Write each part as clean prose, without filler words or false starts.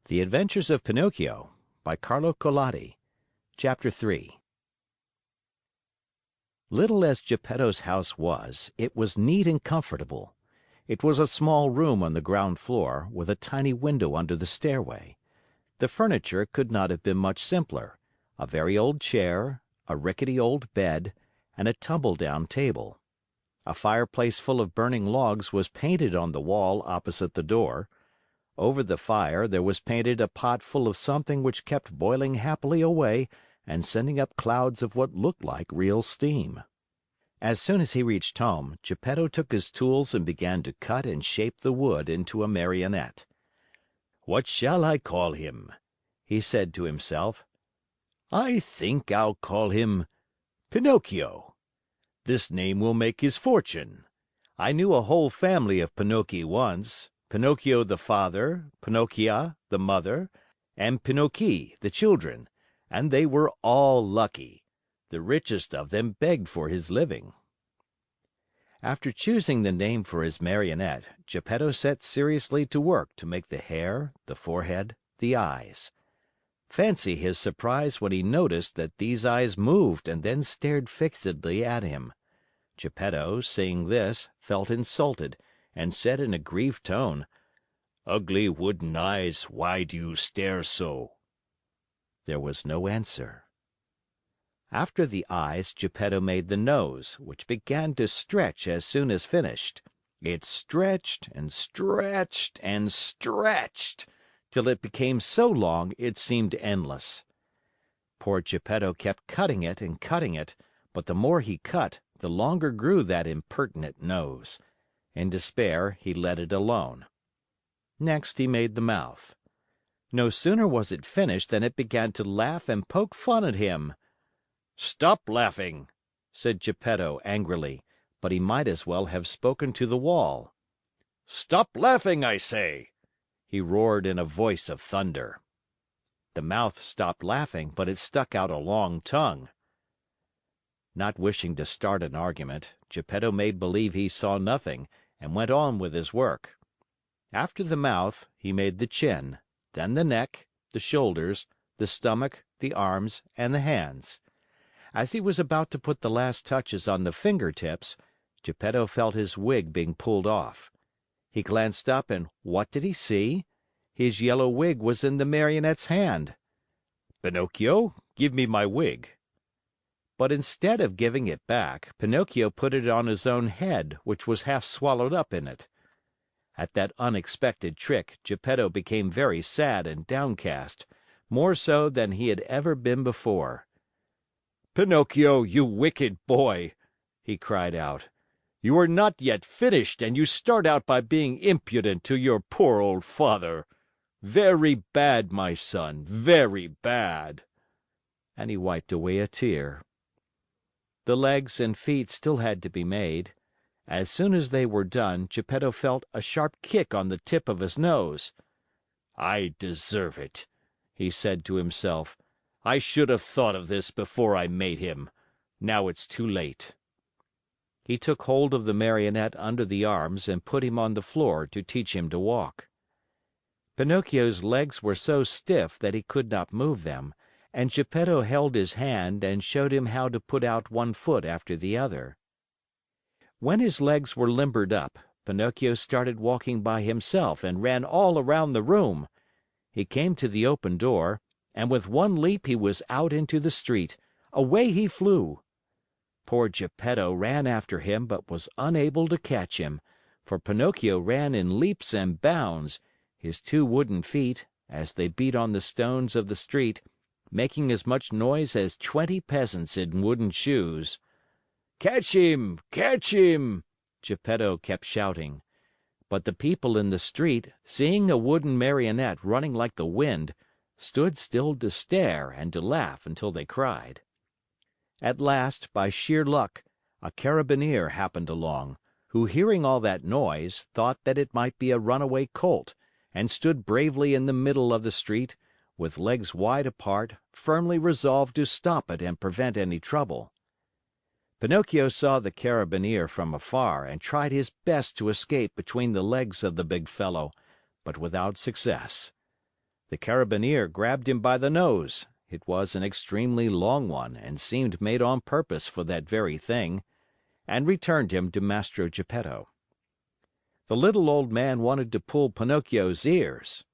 The Adventures of Pinocchio by Carlo Collodi. Chapter 3 Little as Geppetto's house was, it was neat and comfortable. It was a small room on the ground floor, with a tiny window under the stairway. The furniture could not have been much simpler: a very old chair, a rickety old bed, and a tumble-down table. A fireplace full of burning logs was painted on the wall opposite the door. Over the fire there was painted a pot full of something which kept boiling happily away and sending up clouds of what looked like real steam. As soon as he reached home, Geppetto took his tools and began to cut and shape the wood into a Marionette. "What shall I call him?" he said to himself. "I think I'll call him Pinocchio. This name will make his fortune. I knew a whole family of Pinocchi once. Pinocchio the father, Pinocchia the mother, and Pinocchi the children, and they were all lucky. The richest of them begged for his living." After choosing the name for his Marionette, Geppetto set seriously to work to make the hair, the forehead, the eyes. Fancy his surprise when he noticed that these eyes moved and then stared fixedly at him. Geppetto, seeing this, felt insulted, and said in a grieved tone, "Ugly wooden eyes, why do you stare so?" There was no answer. After the eyes, Geppetto made the nose, which began to stretch as soon as finished. It stretched and stretched and stretched, till it became so long it seemed endless. Poor Geppetto kept cutting it, but the more he cut, the longer grew that impertinent nose. In despair, he let it alone. Next he made the mouth. No sooner was it finished than it began to laugh and poke fun at him. "Stop laughing!" said Geppetto angrily, but he might as well have spoken to the wall. "Stop laughing, I say!" he roared in a voice of thunder. The mouth stopped laughing, but it stuck out a long tongue. Not wishing to start an argument, Geppetto made believe he saw nothing, and went on with his work. After the mouth, he made the chin, then the neck, the shoulders, the stomach, the arms, and the hands. As he was about to put the last touches on the finger tips, Geppetto felt his wig being pulled off. He glanced up and what did he see? His yellow wig was in the Marionette's hand. "Pinocchio, give me my wig." But instead of giving it back, Pinocchio put it on his own head, which was half swallowed up in it. At that unexpected trick, Geppetto became very sad and downcast, more so than he had ever been before. "Pinocchio, you wicked boy!" he cried out. "You are not yet finished and you start out by being impudent to your poor old father. Very bad, my son, very bad!" And he wiped away a tear. The legs and feet still had to be made. As soon as they were done, Geppetto felt a sharp kick on the tip of his nose. "I deserve it," he said to himself. "I should have thought of this before I made him. Now it's too late." He took hold of the Marionette under the arms and put him on the floor to teach him to walk. Pinocchio's legs were so stiff that he could not move them, and Geppetto held his hand and showed him how to put out one foot after the other. When his legs were limbered up, Pinocchio started walking by himself and ran all around the room. He came to the open door, and with one leap he was out into the street. Away he flew. Poor Geppetto ran after him but was unable to catch him, for Pinocchio ran in leaps and bounds, his two wooden feet, as they beat on the stones of the street, making as much noise as 20 peasants in wooden shoes. "Catch him! Catch him!" Geppetto kept shouting. But the people in the street, seeing a wooden Marionette running like the wind, stood still to stare and to laugh until they cried. At last, by sheer luck, a Carabineer happened along, who, hearing all that noise, thought that it might be a runaway colt, and stood bravely in the middle of the street, with legs wide apart, firmly resolved to stop it and prevent any trouble. Pinocchio saw the Carabineer from afar and tried his best to escape between the legs of the big fellow, but without success. The Carabineer grabbed him by the nose (it was an extremely long one and seemed made on purpose for that very thing) and returned him to Mastro Geppetto. The little old man wanted to pull Pinocchio's ears.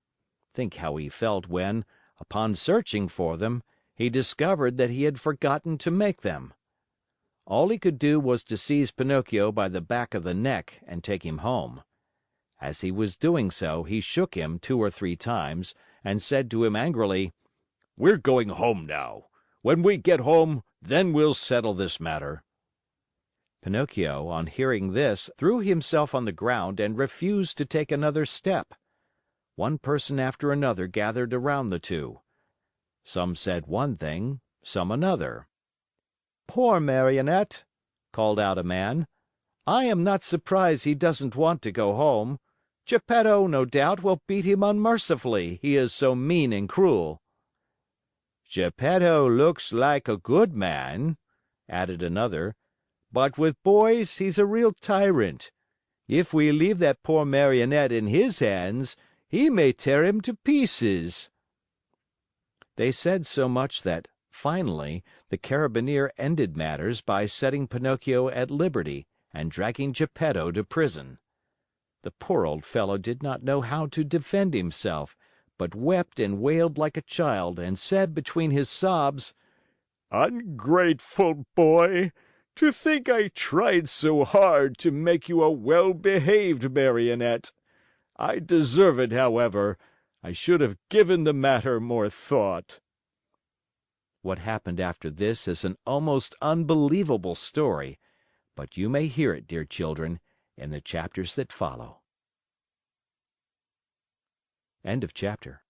Think how he felt when, upon searching for them, he discovered that he had forgotten to make them. All he could do was to seize Pinocchio by the back of the neck and take him home. As he was doing so, he shook him 2 or 3 times and said to him angrily: "We're going home now. When we get home, then we'll settle this matter." Pinocchio, on hearing this, threw himself on the ground and refused to take another step. One person after another gathered around the two. Some said one thing, some another. "Poor Marionette!" called out a man. "I am not surprised he doesn't want to go home. Geppetto, no doubt, will beat him unmercifully, he is so mean and cruel." "Geppetto looks like a good man," added another, "but with boys he's a real tyrant. If we leave that poor Marionette in his hands, he may tear him to pieces." They said so much that, finally, the Carabineer ended matters by setting Pinocchio at liberty and dragging Geppetto to prison. The poor old fellow did not know how to defend himself, but wept and wailed like a child and said between his sobs: "Ungrateful boy! To think I tried so hard to make you a well behaved Marionette! I deserve it, however. I should have given the matter more thought." What happened after this is an almost unbelievable story, but you may hear it, dear children, in the chapters that follow. End of chapter.